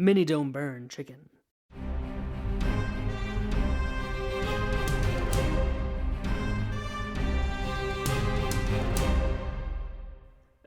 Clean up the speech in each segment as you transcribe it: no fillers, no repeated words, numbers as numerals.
Mini don't burn chicken.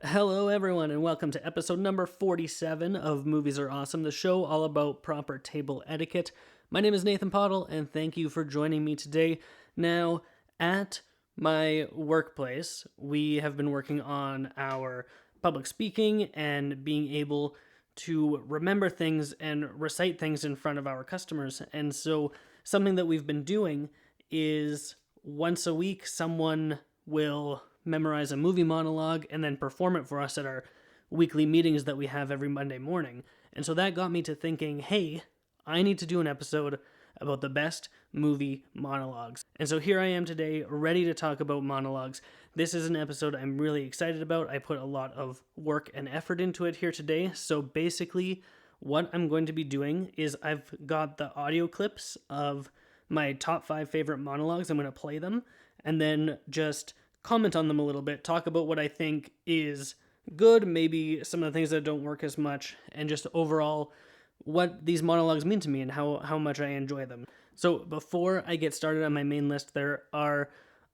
Hello everyone and welcome to episode number 47 of Movies Are Awesome, the show all about proper table etiquette. My name is Nathan Pottle and thank you for joining me today. Now, at my workplace, we have been working on our public speaking and being able to remember things and recite things in front of our customers. And so something that we've been doing is once a week, someone will memorize a movie monologue and then perform it for us at our weekly meetings that we have every Monday morning. And so that got me to thinking, hey, I need to do an episode about the best movie monologues. And so here I am today, ready to talk about monologues. This is an episode I'm really excited about. I put a lot of work and effort into it here today. So basically, what I'm going to be doing is I've got the audio clips of my top 5 favorite monologues. I'm going to play them and then just comment on them a little bit, talk about what I think is good, maybe some of the things that don't work as much, and just overall what these monologues mean to me and how much I enjoy them. So before I get started on my main list, there are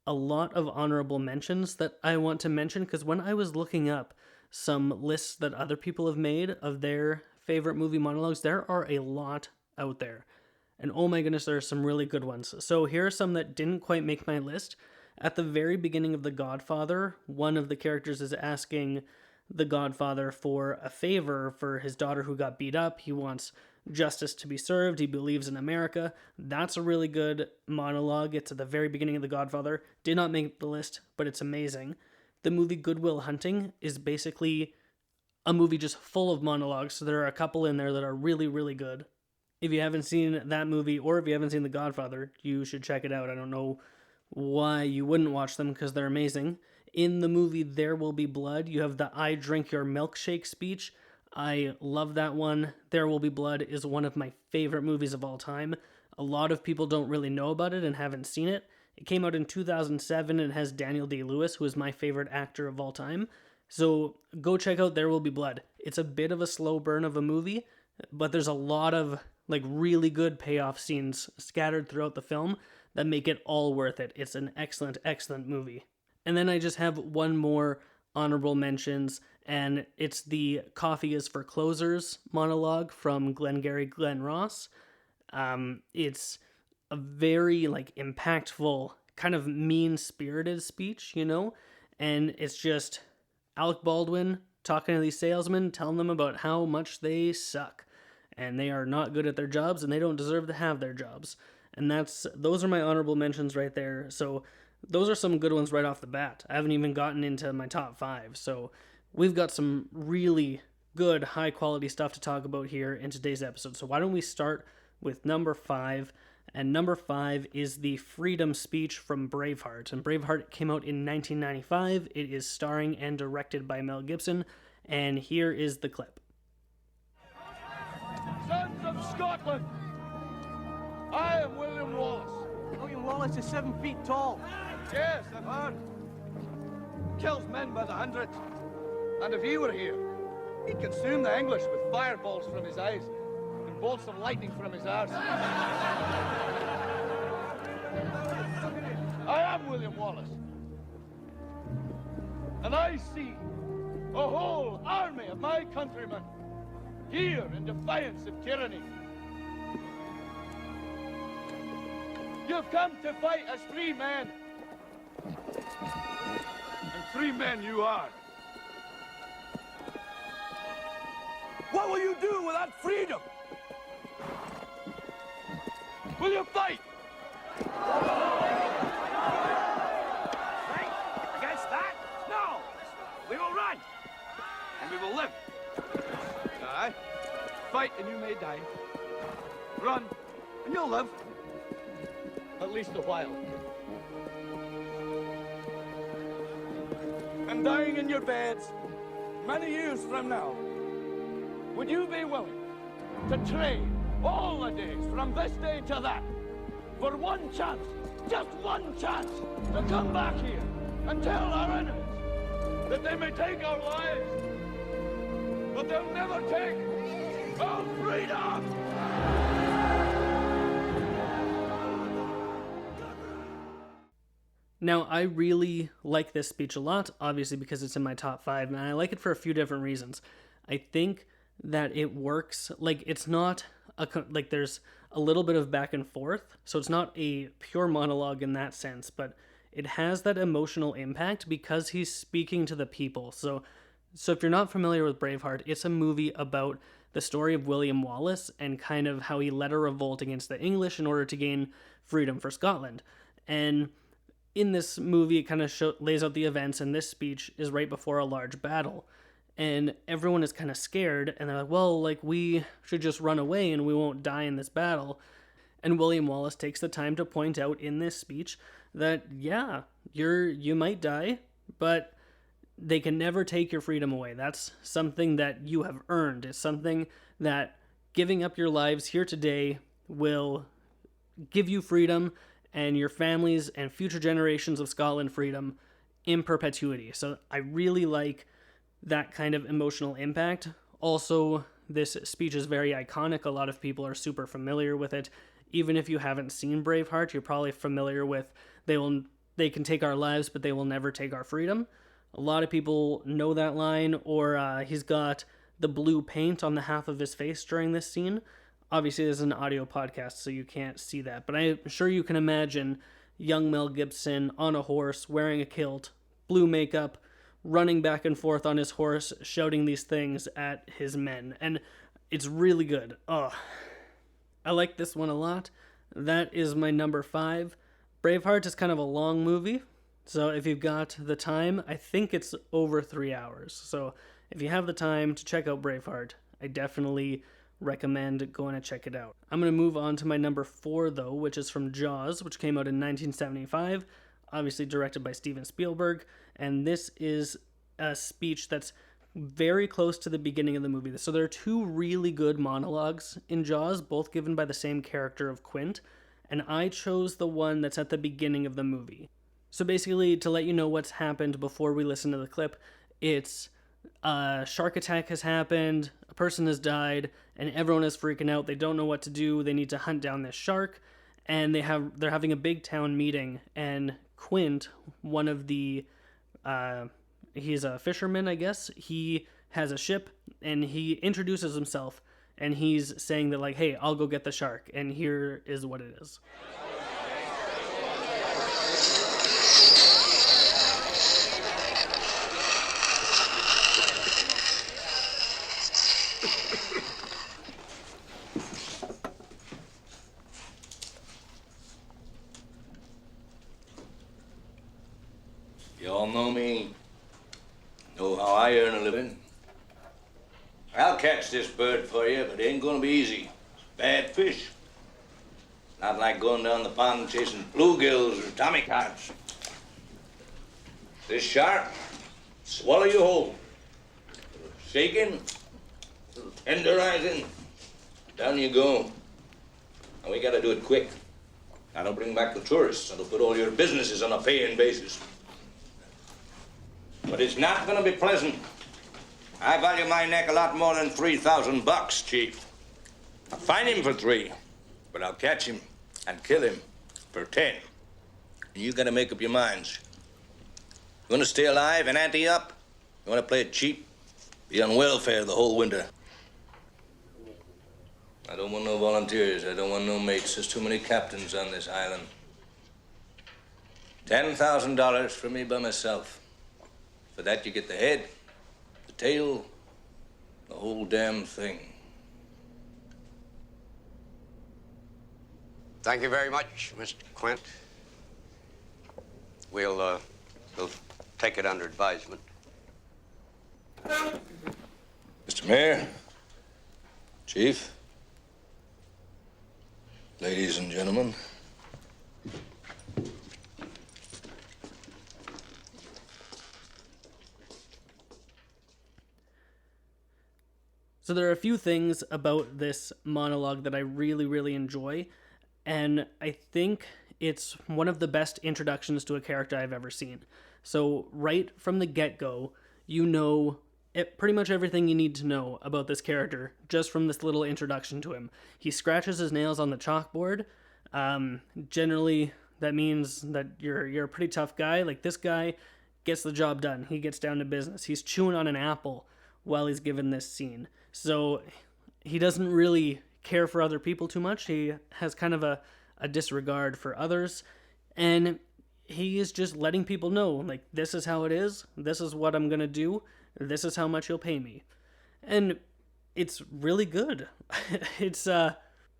a lot of honorable mentions that I want to mention, because when I was looking up some lists that other people have made of their favorite movie monologues, there are a lot out there. And oh my goodness, there are some really good ones. So here are some that didn't quite make my list. At the very beginning of The Godfather, one of the characters is asking the Godfather for a favor for his daughter who got beat up. He wants justice to be served. He believes in America. That's a really good monologue. It's at the very beginning of The Godfather. Did not make the list, but it's amazing. The movie Good Will Hunting is basically a movie just full of monologues. So there are a couple in there that are really, really good. If you haven't seen that movie, or if you haven't seen The Godfather, you should check it out. I don't know why you wouldn't watch them, because they're amazing. In the movie There Will Be Blood, you have the I Drink Your Milkshake speech. I love that one. There Will Be Blood is one of my favorite movies of all time. A lot of people don't really know about it and haven't seen it. It came out in 2007 and has Daniel Day-Lewis, who is my favorite actor of all time. So go check out There Will Be Blood. It's a bit of a slow burn of a movie, but there's a lot of really good payoff scenes scattered throughout the film that make it all worth it. It's an excellent, excellent movie. And then I just have one more honorable mentions, and it's the Coffee is for Closers monologue from Glengarry Glen Ross. It's a very impactful, kind of mean-spirited speech, and it's just Alec Baldwin talking to these salesmen, telling them about how much they suck, and they are not good at their jobs, and they don't deserve to have their jobs. And those are my honorable mentions right there. So those are some good ones right off the bat. I haven't even gotten into my top 5. So we've got some really good, high-quality stuff to talk about here in today's episode. So why don't we start with number 5? And number 5 is the Freedom Speech from Braveheart. And Braveheart came out in 1995. It is starring and directed by Mel Gibson. And here is the clip. Sons of Scotland, I am William Wallace. William Wallace is 7 feet tall. Yes, I've heard. Kills men by the hundreds. And if he were here, he'd consume the English with fireballs from his eyes and bolts of lightning from his arse. I am William Wallace. And I see a whole army of my countrymen here in defiance of tyranny. You've come to fight as free men. And free men you are. What will you do without freedom? Will you fight? Fight against that? No! We will run! And we will live. Aye. Fight and you may die. Run and you'll live. At least a while. And dying in your beds many years from now, would you be willing to trade all the days from this day to that for one chance, just one chance, to come back here and tell our enemies that they may take our lives, but they'll never take our freedom! Now, I really like this speech a lot, obviously because it's in my top 5, and I like it for a few different reasons. I think that it works, like, it's not, like, there's a little bit of back and forth, so it's not a pure monologue in that sense, but it has that emotional impact because he's speaking to the people. So if you're not familiar with Braveheart, it's a movie about the story of William Wallace and kind of how he led a revolt against the English in order to gain freedom for Scotland. And in this movie, it kind of lays out the events, and this speech is right before a large battle. And everyone is kind of scared, and they're like, well, like, we should just run away and we won't die in this battle. And William Wallace takes the time to point out in this speech that, yeah, you might die, but they can never take your freedom away. That's something that you have earned. It's something that giving up your lives here today will give you freedom and your families and future generations of Scotland freedom in perpetuity. So I really like that kind of emotional impact. Also, this speech is very iconic. A lot of people are super familiar with it. Even if you haven't seen Braveheart, you're probably familiar with they can take our lives, but they will never take our freedom. A lot of people know that line, or he's got the blue paint on the half of his face during this scene. Obviously, this is an audio podcast, so you can't see that, but I'm sure you can imagine young Mel Gibson on a horse, wearing a kilt, blue makeup, running back and forth on his horse, shouting these things at his men, and it's really good. Oh, I like this one a lot. That is my number 5. Braveheart is kind of a long movie, so if you've got the time, I think it's over 3 hours. So if you have the time to check out Braveheart, I definitely recommend going to check it out. I'm going to move on to my number 4, though, which is from Jaws, which came out in 1975, obviously directed by Steven Spielberg, and this is a speech that's very close to the beginning of the movie. So there are 2 really good monologues in Jaws, both given by the same character of Quint, and I chose the one that's at the beginning of the movie. So basically, to let you know what's happened before we listen to the clip, it's a shark attack has happened, a person has died, and everyone is freaking out. They don't know what to do. They need to hunt down this shark, and they're having a big town meeting, and Quint, one of the he's a fisherman, I guess. He has a ship, and he introduces himself, and he's saying that, like, hey, I'll go get the shark, and here is what it is. You all know me. Know how I earn a living. I'll catch this bird for you, but it ain't gonna be easy. It's bad fish. Not like going down the pond chasing bluegills or tommycods. This shark, swallow you whole. Shaking, tenderizing, down you go. And we gotta do it quick. I don't bring back the tourists. That'll put all your businesses on a paying basis. But it's not gonna be pleasant. I value my neck a lot more than $3,000, Chief. I'll find him for 3, but I'll catch him and kill him for 10. And you gotta make up your minds. You wanna stay alive and ante up? You wanna play it cheap? Be on welfare the whole winter. I don't want no volunteers. I don't want no mates. There's too many captains on this island. $10,000 for me by myself. For that, you get the head, the tail, the whole damn thing. Thank you very much, Mr. Quint. We'll take it under advisement. Mr. Mayor, Chief, ladies and gentlemen. So there are a few things about this monologue that I really, really enjoy, and I think it's one of the best introductions to a character I've ever seen. So right from the get-go, you know pretty much everything you need to know about this character just from this little introduction to him. He scratches his nails on the chalkboard, generally That means that you're a pretty tough guy. Like, this guy gets the job done. He gets down to business. He's chewing on an apple while he's given this scene. So he doesn't really care for other people too much. He has kind of a disregard for others. And he is just letting people know, like, this is how it is. This is what I'm going to do. This is how much you'll pay me. And it's really good. It's, I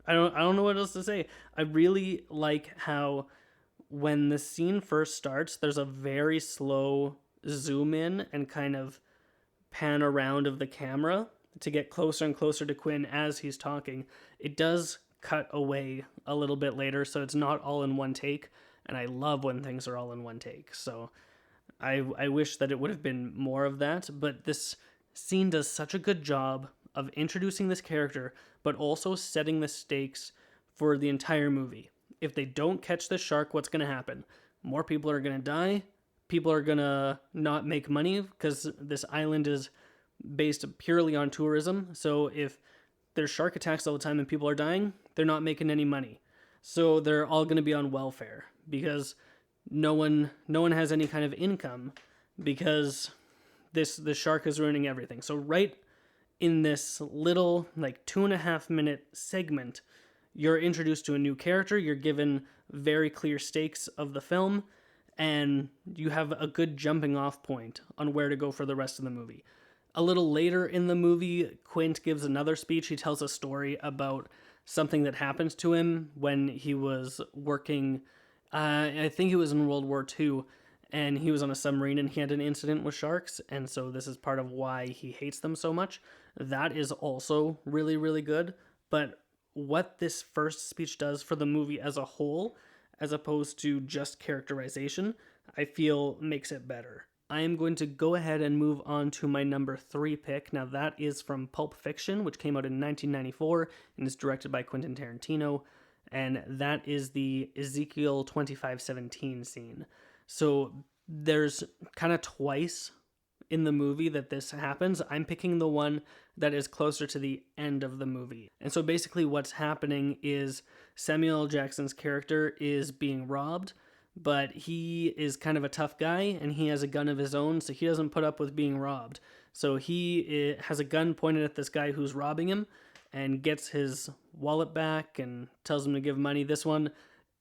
don't know what else to say. I really like how when the scene first starts, there's a very slow zoom in and kind of pan around of the camera to get closer and closer to Quinn as he's talking. It does cut away a little bit later, so it's not all in one take, and I love when things are all in one take. So I wish that it would have been more of that, but this scene does such a good job of introducing this character, but also setting the stakes for the entire movie. If they don't catch this shark, what's going to happen? More people are going to die. People are going to not make money because this island is based purely on tourism. So if there's shark attacks all the time and people are dying, they're not making any money. So they're all going to be on welfare because no one has any kind of income because the shark is ruining everything. So right in this little, like, 2.5 minute segment, you're introduced to a new character, you're given very clear stakes of the film, and you have a good jumping off point on where to go for the rest of the movie. A little later in the movie, Quint gives another speech. He tells a story about something that happened to him when he was working, I think he was in World War II, and he was on a submarine and he had an incident with sharks, and so this is part of why he hates them so much. That is also really, really good, but what this first speech does for the movie as a whole, as opposed to just characterization, I feel makes it better. I am going to go ahead and move on to my number 3 pick. Now, that is from Pulp Fiction, which came out in 1994 and is directed by Quentin Tarantino, and that is the Ezekiel 25:17 scene. So there's kind of twice in the movie that this happens. I'm picking the one that is closer to the end of the movie. And so basically what's happening is Samuel L. Jackson's character is being robbed, but he is kind of a tough guy and he has a gun of his own, so he doesn't put up with being robbed. So he has a gun pointed at this guy who's robbing him and gets his wallet back and tells him to give money. This one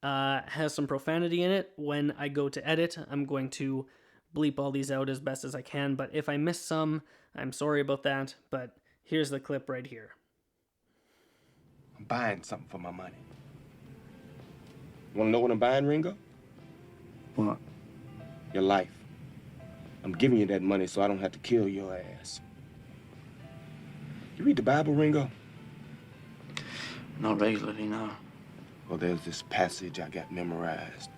has some profanity in it. When I go to edit, I'm going to bleep all these out as best as I can, but if I miss some, I'm sorry about that, but here's the clip right here. I'm buying something for my money. You wanna know what I'm buying, Ringo? What? Your life. I'm giving you that money so I don't have to kill your ass. You read the Bible, Ringo? Not regularly, no. Well, there's this passage I got memorized.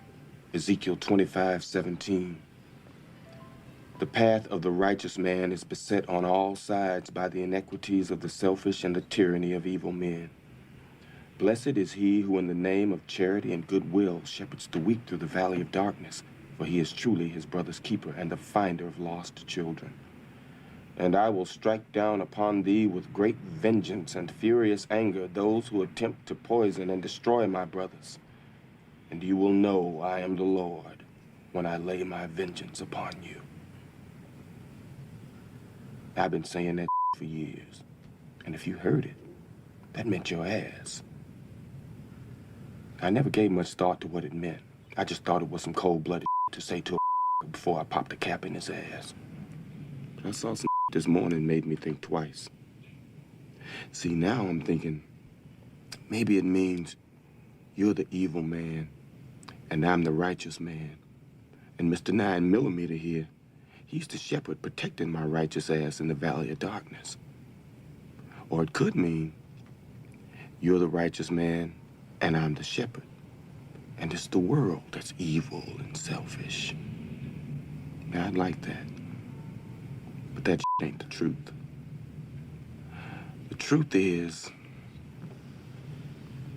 Ezekiel 25:17. The path of the righteous man is beset on all sides by the iniquities of the selfish and the tyranny of evil men. Blessed is he who in the name of charity and goodwill shepherds the weak through the valley of darkness, for he is truly his brother's keeper and the finder of lost children. And I will strike down upon thee with great vengeance and furious anger those who attempt to poison and destroy my brothers. And you will know I am the Lord when I lay my vengeance upon you. I've been saying that for years. And if you heard it, that meant your ass. I never gave much thought to what it meant. I just thought it was some cold-blooded to say to a before I popped a cap in his ass. But I saw some this morning made me think twice. See, now I'm thinking, maybe it means you're the evil man and I'm the righteous man. And Mr. 9mm here, he's the shepherd protecting my righteous ass in the valley of darkness. Or it could mean you're the righteous man and I'm the shepherd. And it's the world that's evil and selfish. Now, I'd like that. But that ain't the truth. The truth is,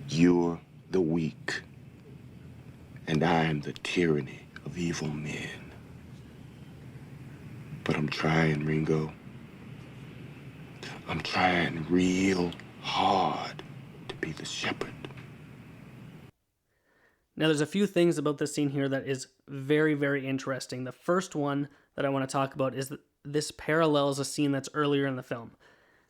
you're the weak. And I'm the tyranny of evil men. But I'm trying, Ringo. I'm trying real hard to be the shepherd. Now, there's a few things about this scene here that is very, very interesting. The first one that I want to talk about is that this parallels a scene that's earlier in the film.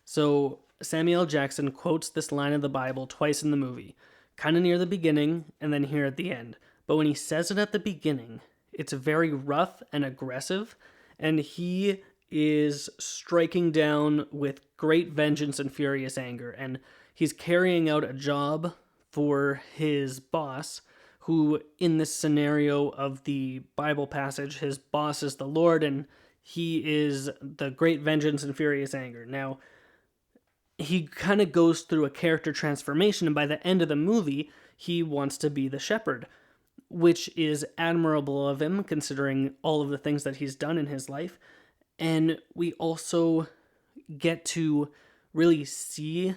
So Samuel L. Jackson quotes this line of the Bible twice in the movie, kind of near the beginning and then here at the end. But when he says it at the beginning, it's very rough and aggressive, and he is striking down with great vengeance and furious anger, and he's carrying out a job for his boss, who in this scenario of the Bible passage, his boss is the Lord, and he is the great vengeance and furious anger. Now, he kind of goes through a character transformation, and by the end of the movie, he wants to be the shepherd, which is admirable of him, considering all of the things that he's done in his life. And we also get to really see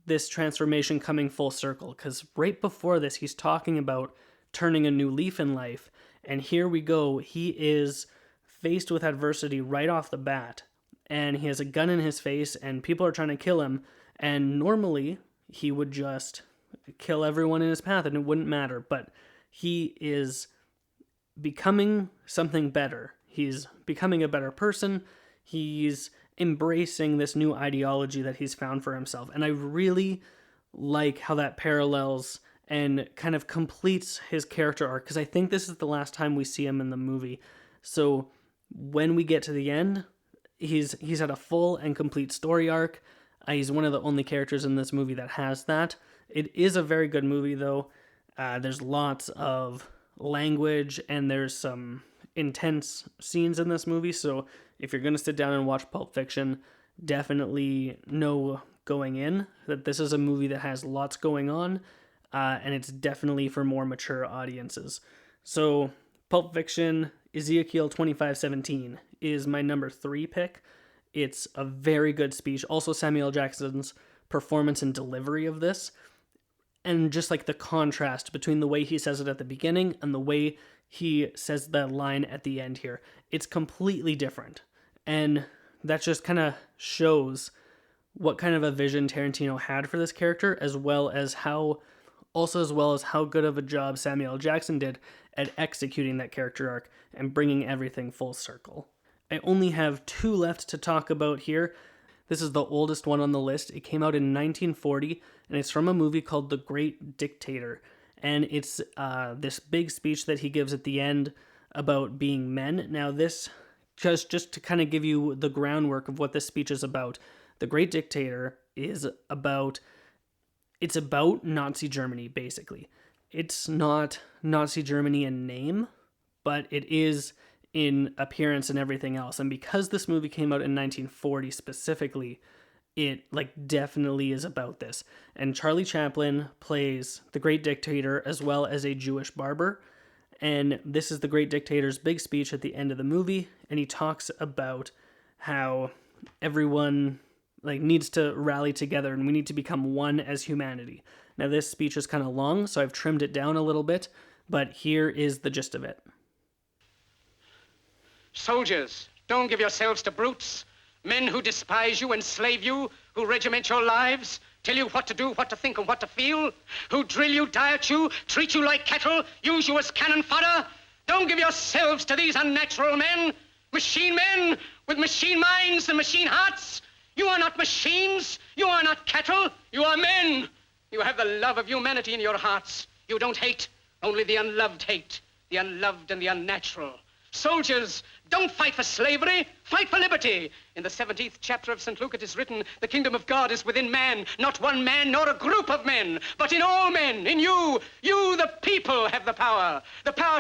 this transformation coming full circle, because right before this, he's talking about turning a new leaf in life, and here we go, he is faced with adversity right off the bat, and he has a gun in his face, and people are trying to kill him, and normally he would just kill everyone in his path and it wouldn't matter, but he is becoming something better. He's becoming a better person. He's embracing this new ideology that he's found for himself, and I really like how that parallels and kind of completes his character arc, because I think this is the last time we see him in the movie. So when we get to the end, he's had a full and complete story arc. He's one of the only characters in this movie that has that. It is a very good movie, though. There's lots of language, and there's some intense scenes in this movie, so if you're going to sit down and watch Pulp Fiction, definitely know going in that this is a movie that has lots going on, and it's definitely for more mature audiences. So Pulp Fiction, Ezekiel 25:17 is my number 3 pick. It's a very good speech. Also, Samuel L. Jackson's performance and delivery of this, and just like the contrast between the way he says it at the beginning and the way he says the line at the end here. It's completely different. And that just kind of shows what kind of a vision Tarantino had for this character, as well as how good of a job Samuel L. Jackson did at executing that character arc and bringing everything full circle. I only have 2 left to talk about here. This is the oldest one on the list. It came out in 1940, and it's from a movie called The Great Dictator. And it's this big speech that he gives at the end about being men. Now this, just to kind of give you the groundwork of what this speech is about, The Great Dictator is about Nazi Germany, basically. It's not Nazi Germany in name, but it is in appearance and everything else. And because this movie came out in 1940 specifically, it definitely is about this. And Charlie Chaplin plays the Great Dictator as well as a Jewish barber. And this is the Great Dictator's big speech at the end of the movie, and he talks about how everyone needs to rally together and we need to become one as humanity. Now this speech is kind of long, so I've trimmed it down a little bit, but here is the gist of it. Soldiers, don't give yourselves to brutes, men who despise you, enslave you, who regiment your lives, tell you what to do, what to think, and what to feel, who drill you, diet you, treat you like cattle, use you as cannon fodder. Don't give yourselves to these unnatural men with machine minds and machine hearts. You are not machines. You are not cattle. You are men. You have the love of humanity in your hearts. You don't hate, only the unloved hate, the unloved and the unnatural. Soldiers, don't fight for slavery, fight for liberty. In the 17th chapter of St. Luke it is written, the kingdom of God is within man, not one man nor a group of men, but in all men, in you. You, the people, have the power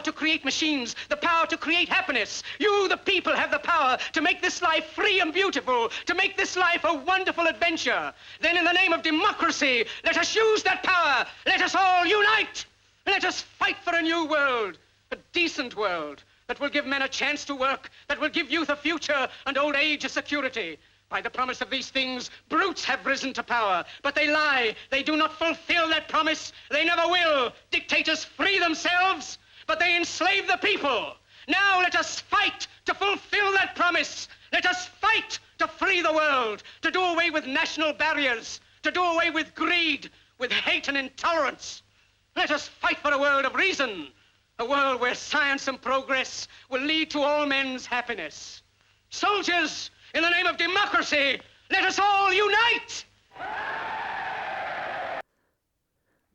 to create machines, the power to create happiness. You, the people, have the power to make this life free and beautiful, to make this life a wonderful adventure. Then in the name of democracy, let us use that power. Let us all unite. Let us fight for a new world, a decent world, that will give men a chance to work, that will give youth a future and old age a security. By the promise of these things, brutes have risen to power, but they lie. They do not fulfill that promise. They never will. Dictators free themselves, but they enslave the people. Now let us fight to fulfill that promise. Let us fight to free the world, to do away with national barriers, to do away with greed, with hate and intolerance. Let us fight for a world of reason, a world where science and progress will lead to all men's happiness. Soldiers, in the name of democracy, let us all unite!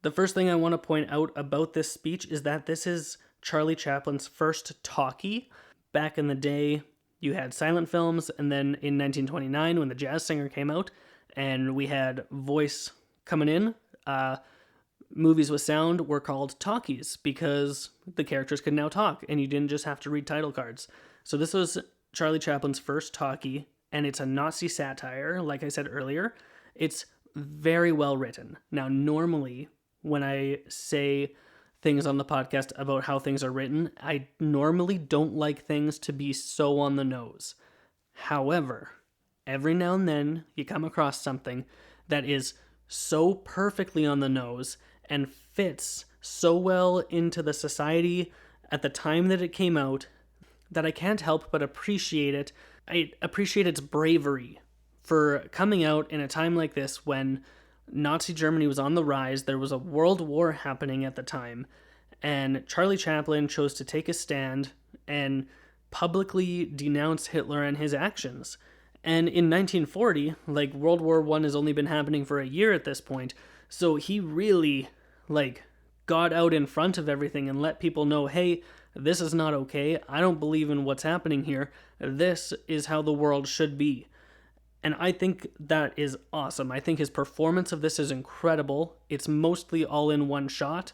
The first thing I want to point out about this speech is that this is Charlie Chaplin's first talkie. Back in the day, you had silent films, and then in 1929, when The Jazz Singer came out, and we had voice coming in, movies with sound were called talkies because the characters could now talk, and you didn't just have to read title cards. So this was Charlie Chaplin's first talkie, and it's a Nazi satire, like I said earlier. It's very well written. Now, normally, when I say things on the podcast about how things are written, I normally don't like things to be so on the nose. However, every now and then you come across something that is so perfectly on the nose and fits so well into the society at the time that it came out that I can't help but appreciate it. I appreciate its bravery for coming out in a time like this when Nazi Germany was on the rise. There was a world war happening at the time, and Charlie Chaplin chose to take a stand and publicly denounce Hitler and his actions. And in 1940, like, World War I has only been happening for a year at this point, so he really, got out in front of everything and let people know, hey, this is not okay. I don't believe in what's happening here. This is how the world should be. And I think that is awesome. I think his performance of this is incredible. It's mostly all in one shot.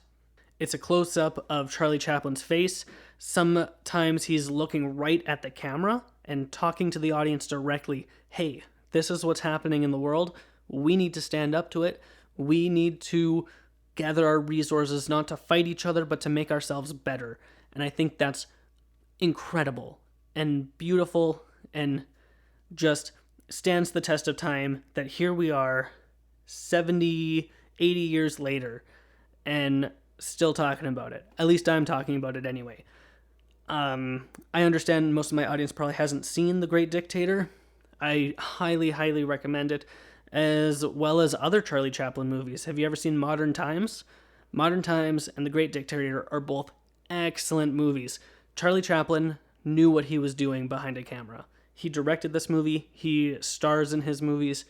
It's a close-up of Charlie Chaplin's face. Sometimes he's looking right at the camera and talking to the audience directly. Hey, this is what's happening in the world. We need to stand up to it. We need to gather our resources, not to fight each other, but to make ourselves better. And I think that's incredible and beautiful and just stands the test of time, that here we are 70, 80 years later and still talking about it. At least I'm talking about it anyway. I understand most of my audience probably hasn't seen The Great Dictator. I highly, highly recommend it, as well as other Charlie Chaplin movies. Have you ever seen Modern Times? Modern Times and The Great Dictator are both excellent movies. Charlie Chaplin knew what he was doing behind a camera. He directed this movie, he stars in his movies,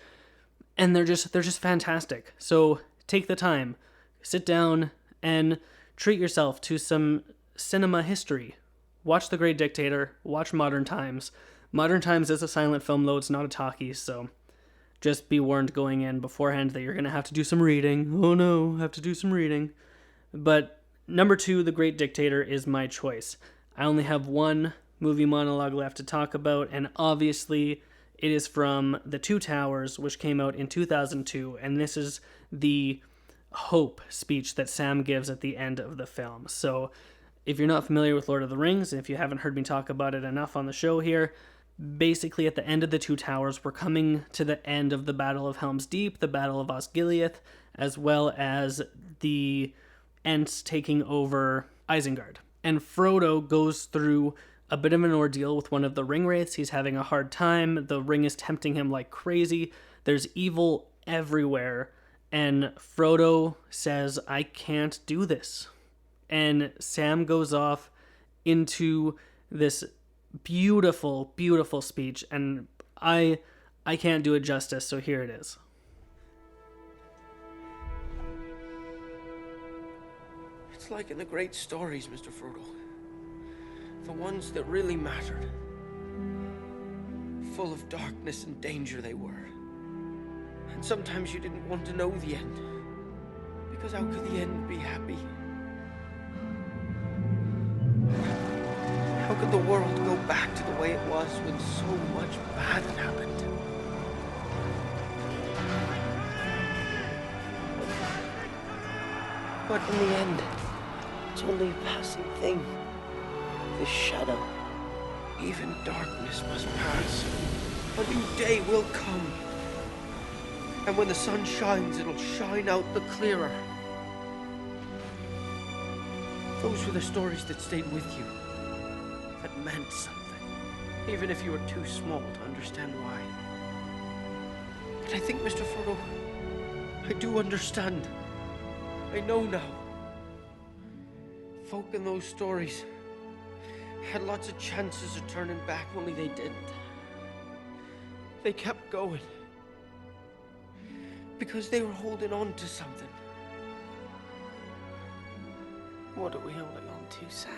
and they're just fantastic. So take the time, sit down, and treat yourself to some cinema history. Watch The Great Dictator, watch Modern Times. Modern Times is a silent film, though it's not a talkie, so just be warned going in beforehand that you're going to have to do some reading. Oh no, have to do some reading. But number 2, The Great Dictator, is my choice. I only have one movie monologue left to talk about, and obviously it is from The Two Towers, which came out in 2002, and this is the hope speech that Sam gives at the end of the film. So if you're not familiar with Lord of the Rings, and if you haven't heard me talk about it enough on the show here, basically at the end of The Two Towers, we're coming to the end of the Battle of Helm's Deep, the Battle of Osgiliath, as well as the Ents taking over Isengard. And Frodo goes through a bit of an ordeal with one of the ring wraiths. He's having a hard time. The ring is tempting him like crazy. There's evil everywhere. And Frodo says, I can't do this. And Sam goes off into this beautiful, beautiful speech. And I can't do it justice, so here it is. It's like in the great stories, Mr. Frodo. The ones that really mattered. Full of darkness and danger they were. And sometimes you didn't want to know the end. Because how could the end be happy? How could the world go back to the way it was when so much bad had happened? But in the end, it's only a passing thing. This shadow. Even darkness must pass. A new day will come. And when the sun shines, it'll shine out the clearer. Those were the stories that stayed with you. That meant something. Even if you were too small to understand why. But I think, Mr. Frodo, I do understand. I know now. folk in those stories had lots of chances of turning back, only they didn't. They kept going. Because they were holding on to something. What are we holding on to, Sam?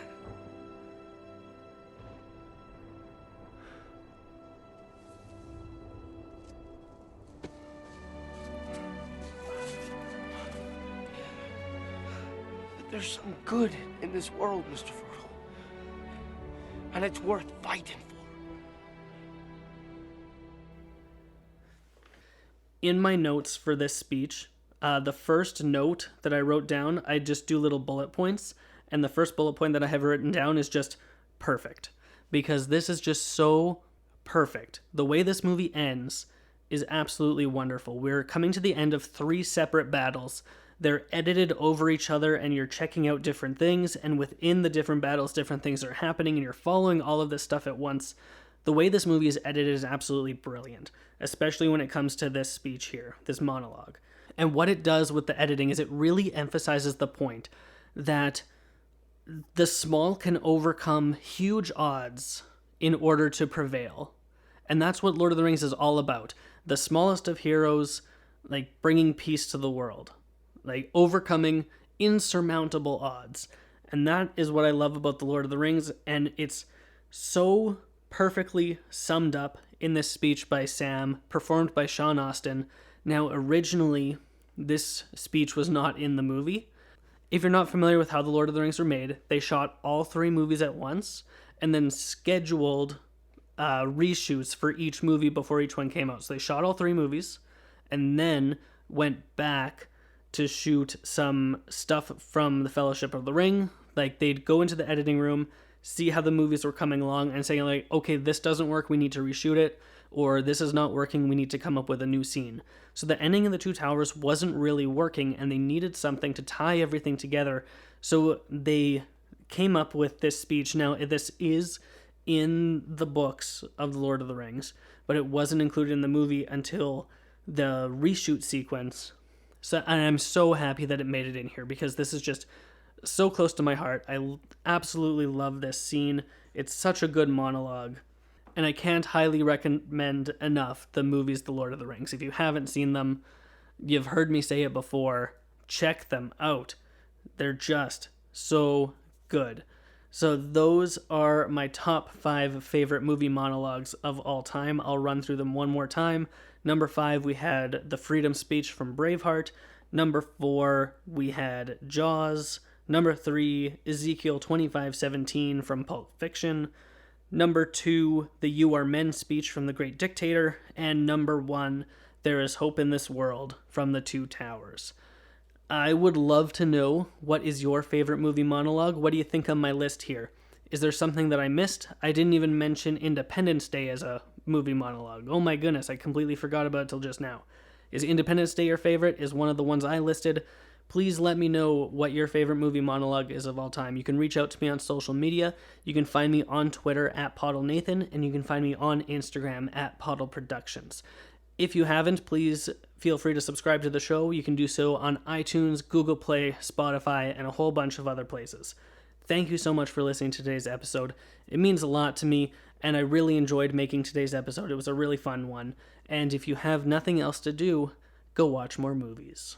There's some good in this world, Mr. Frodo. And it's worth fighting for. In my notes for this speech, the first note that I wrote down, I just do little bullet points. And the first bullet point that I have written down is just perfect. Because this is just so perfect. The way this movie ends is absolutely wonderful. We're coming to the end of 3 separate battles. They're edited over each other, and you're checking out different things, and within the different battles, different things are happening, and you're following all of this stuff at once. The way this movie is edited is absolutely brilliant, especially when it comes to this speech here, this monologue. And what it does with the editing is it really emphasizes the point that the small can overcome huge odds in order to prevail. And that's what Lord of the Rings is all about. The smallest of heroes, like bringing peace to the world. Like overcoming insurmountable odds. And that is what I love about The Lord of the Rings, and it's so perfectly summed up in this speech by Sam, performed by Sean Astin. Now, originally, this speech was not in the movie. If you're not familiar with how The Lord of the Rings were made, they shot all 3 movies at once, and then scheduled reshoots for each movie before each one came out. So they shot all 3 movies, and then went back to shoot some stuff from the Fellowship of the Ring. Like, they'd go into the editing room, see how the movies were coming along, and say, like, okay, this doesn't work, we need to reshoot it, or this is not working, we need to come up with a new scene. So the ending of The Two Towers wasn't really working, and they needed something to tie everything together, so they came up with this speech. Now, this is in the books of The Lord of the Rings, but it wasn't included in the movie until the reshoot sequence. So, and I'm so happy that it made it in here, because this is just so close to my heart. I absolutely love this scene. It's such a good monologue. And I can't highly recommend enough the movies The Lord of the Rings. If you haven't seen them, you've heard me say it before, check them out. They're just so good. So those are my top 5 favorite movie monologues of all time. I'll run through them one more time. Number 5, we had the freedom speech from Braveheart. Number 4, we had Jaws. Number 3, Ezekiel 25:17 from Pulp Fiction. Number 2, the You Are Men speech from The Great Dictator. And number 1, There Is Hope in This World from The Two Towers. I would love to know, what is your favorite movie monologue? What do you think on my list here? Is there something that I missed? I didn't even mention Independence Day as a movie monologue. Oh my goodness, I completely forgot about it till just now. Is Independence Day your favorite? Is one of the ones I listed? Please let me know what your favorite movie monologue is of all time. You can reach out to me on social media. You can find me on Twitter at PoddleNathan, and you can find me on Instagram at PoddleProductions. If you haven't, please feel free to subscribe to the show. You can do so on iTunes, Google Play, Spotify, and a whole bunch of other places. Thank you so much for listening to today's episode. It means a lot to me, and I really enjoyed making today's episode. It was a really fun one. And if you have nothing else to do, go watch more movies.